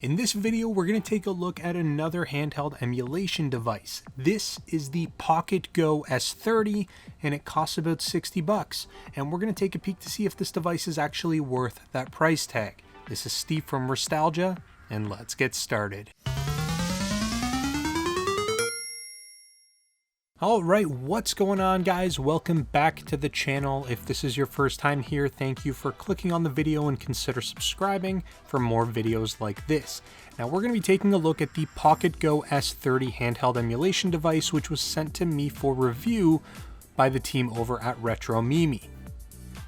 In this video, we're going to take a look at another handheld emulation device. This is the PocketGo S30, and it costs about 60 bucks. And we're going to take a peek to see if this device is actually worth that price tag. This is Steve from Restalgia, and let's get started. Alright, what's going on, guys? Welcome back to the channel. If this is your first time here, thank you for clicking on the video and consider subscribing for more videos like this. Now we're going to be taking a look at the PocketGo S30 handheld emulation device, which was sent to me for review by the team over at Retro Mimi.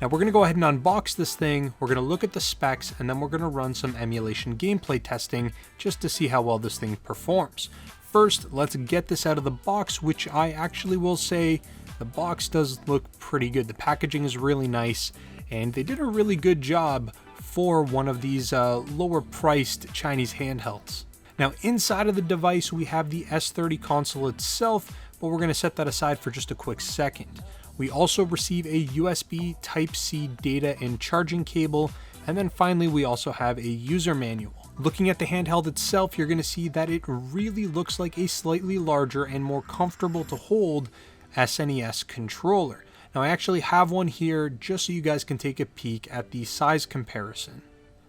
Now we're going to go ahead and unbox this thing, we're going to look at the specs, and then we're going to run some emulation gameplay testing just to see how well this thing performs. First, let's get this out of the box, which I actually will say the box does look pretty good. The packaging is really nice, and they did a really good job for one of these lower priced Chinese handhelds. Now inside of the device we have the S30 console itself, but we're going to set that aside for just a quick second. We also receive a USB Type-C data and charging cable, and then finally we also have a user manual. Looking at the handheld itself, you're going to see that it really looks like a slightly larger and more comfortable to hold SNES controller. Now I actually have one here just so you guys can take a peek at the size comparison.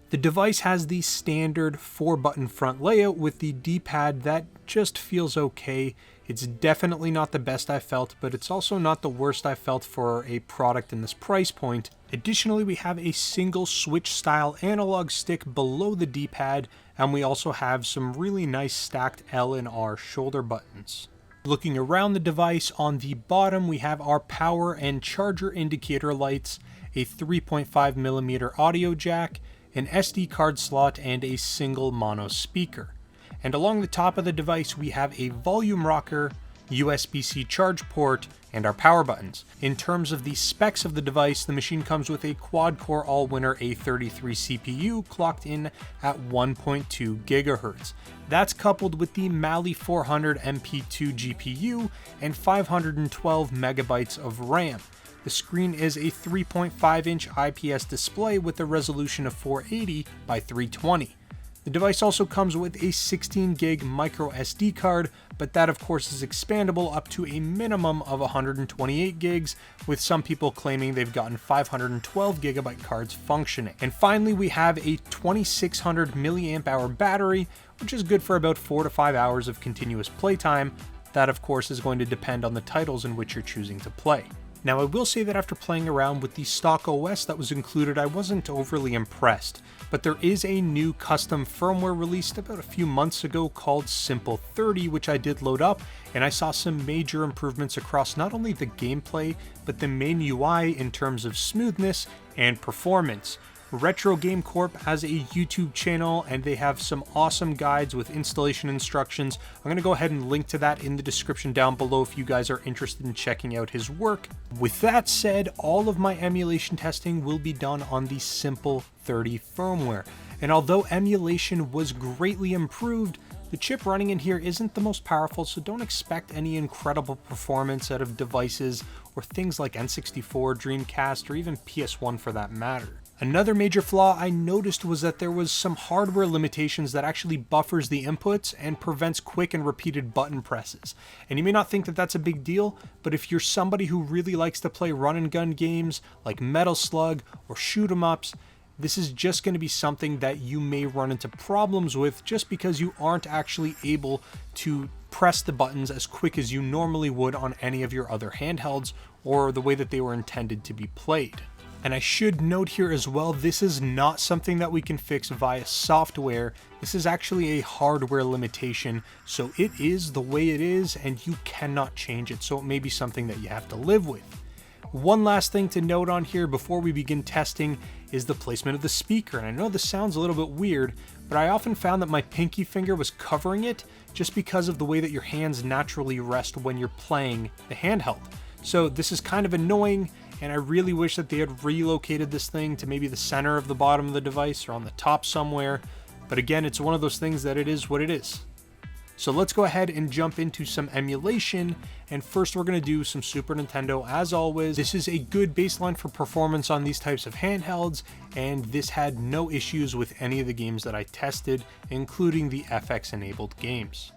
The device has the standard 4-button front layout with the D-pad that just feels okay. It's definitely not the best I've felt, but it's also not the worst I've felt for a product in this price point. Additionally, we have a single switch style analog stick below the D-pad, and we also have some really nice stacked L and R shoulder buttons. Looking around the device, on the bottom we have our power and charger indicator lights, a 3.5mm audio jack, an SD card slot, and a single mono speaker. And along the top of the device we have a volume rocker, USB-C charge port, and our power buttons. In terms of the specs of the device, the machine comes with a quad-core all-winner A33 CPU clocked in at 1.2 GHz. That's coupled with the Mali 400 MP2 GPU and 512 megabytes of RAM. The screen is a 3.5-inch IPS display with a resolution of 480 by 320. The device also comes with a 16 gig micro SD card, but that of course is expandable up to a minimum of 128 gigs, with some people claiming they've gotten 512 gigabyte cards functioning. And finally we have a 2600 milliamp hour battery, which is good for about 4 to 5 hours of continuous playtime. That of course is going to depend on the titles in which you're choosing to play. Now I will say that after playing around with the stock OS that was included, I wasn't overly impressed, but there is a new custom firmware released about a few months ago called Simple30, which I did load up, and I saw some major improvements across not only the gameplay, but the main UI in terms of smoothness and performance. Retro Game Corp has a YouTube channel and they have some awesome guides with installation instructions. I'm going to go ahead and link to that in the description down below if you guys are interested in checking out his work. With that said, all of my emulation testing will be done on the Simple30 firmware. And although emulation was greatly improved, the chip running in here isn't the most powerful, so don't expect any incredible performance out of devices or things like N64, Dreamcast, or even PS1 for that matter. Another major flaw I noticed was that there was some hardware limitations that actually buffers the inputs and prevents quick and repeated button presses. And you may not think that that's a big deal, but if you're somebody who really likes to play run and gun games like Metal Slug or shoot 'em ups, this is just going to be something that you may run into problems with just because you aren't actually able to press the buttons as quick as you normally would on any of your other handhelds or the way that they were intended to be played. And I should note here as well, this is not something that we can fix via software. This is actually a hardware limitation, so it is the way it is and you cannot change it, so it may be something that you have to live with. One last thing to note on here before we begin testing is the placement of the speaker. And I know this sounds a little bit weird, but I often found that my pinky finger was covering it just because of the way that your hands naturally rest when you're playing the handheld. So this is kind of annoying, and I really wish that they had relocated this thing to maybe the center of the bottom of the device or on the top somewhere. But again, it's one of those things that it is what it is. So let's go ahead and jump into some emulation, and first we're going to do some Super Nintendo as always. This is a good baseline for performance on these types of handhelds, and this had no issues with any of the games that I tested, including the FX enabled games.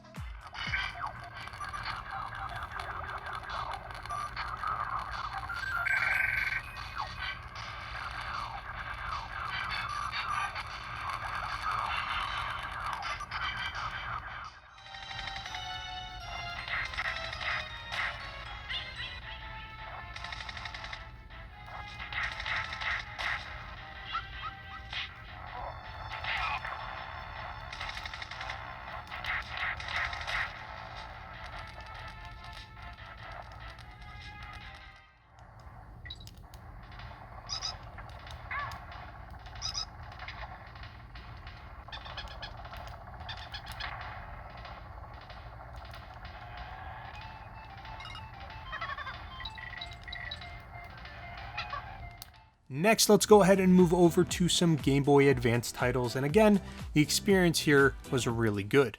Next, let's go ahead and move over to some Game Boy Advance titles, and again, the experience here was really good.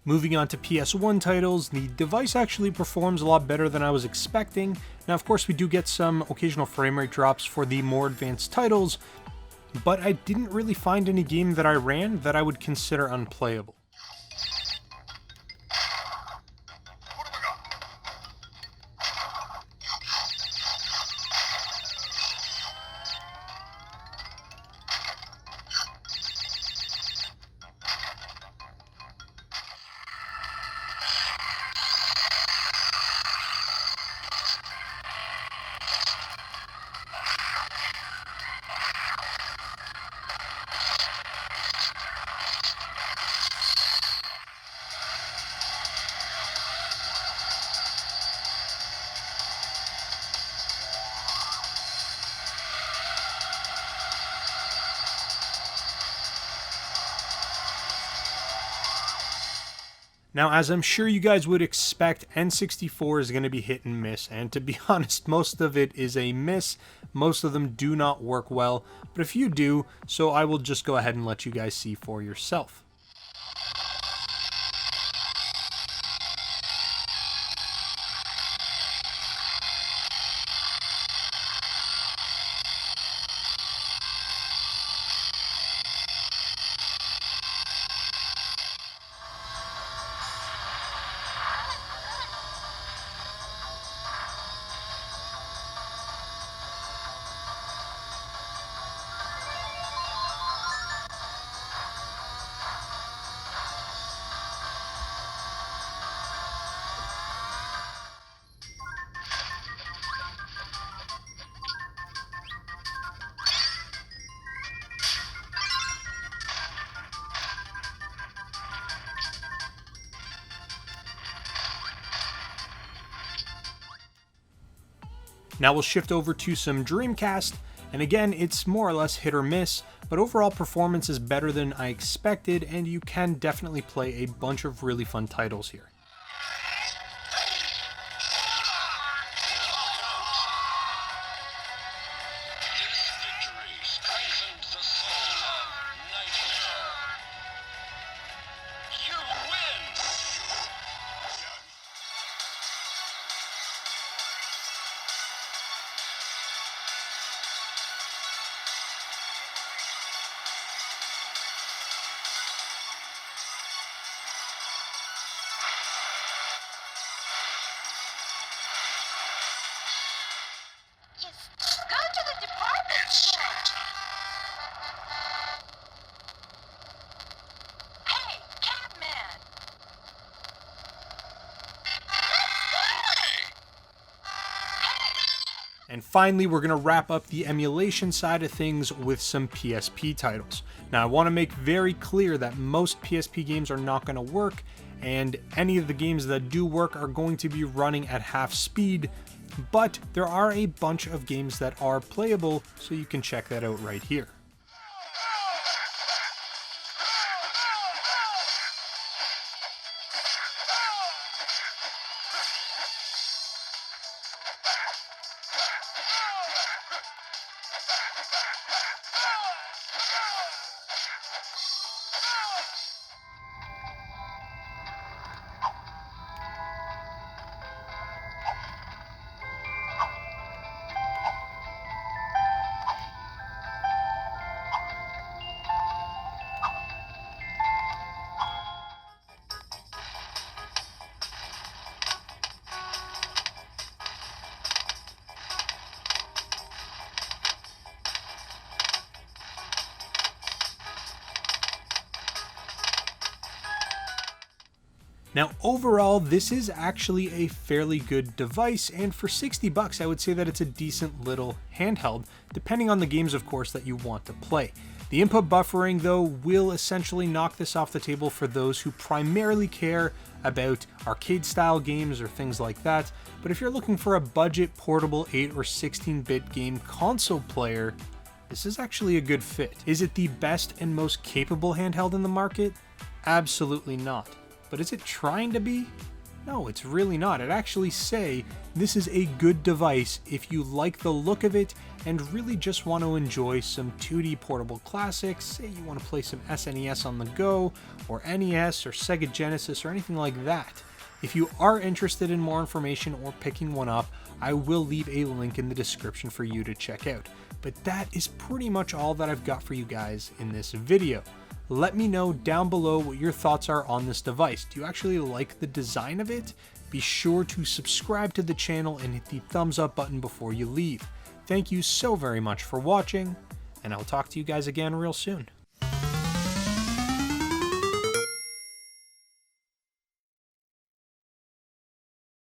Moving on to PS1 titles, the device actually performs a lot better than I was expecting. Now, of course, we do get some occasional frame rate drops for the more advanced titles, but I didn't really find any game that I ran that I would consider unplayable. Now, as I'm sure you guys would expect, N64 is going to be hit and miss, and to be honest, most of it is a miss. Most of them do not work well, but a few do, so I will just go ahead and let you guys see for yourself. Now we'll shift over to some Dreamcast, and again, it's more or less hit or miss, but overall performance is better than I expected, and you can definitely play a bunch of really fun titles here. And finally, we're going to wrap up the emulation side of things with some PSP titles. Now, I want to make very clear that most PSP games are not going to work, and any of the games that do work are going to be running at half speed, but there are a bunch of games that are playable, so you can check that out right here. Now overall, this is actually a fairly good device, and for 60 bucks I would say that it's a decent little handheld, depending on the games of course that you want to play. The input buffering though will essentially knock this off the table for those who primarily care about arcade style games or things like that, but if you're looking for a budget portable 8 or 16-bit game console player, this is actually a good fit. Is it the best and most capable handheld in the market? Absolutely not. But is it trying to be? No, it's really not. It actually say this is a good device if you like the look of it and really just want to enjoy some 2D portable classics. Say you want to play some SNES on the go, or NES, or Sega Genesis, or anything like that. If you are interested in more information or picking one up, I will leave a link in the description for you to check out. But that is pretty much all that I've got for you guys in this video. Let me know down below what your thoughts are on this device. Do you actually like the design of it? Be sure to subscribe to the channel and hit the thumbs up button before you leave. Thank you so very much for watching, and I'll talk to you guys again real soon.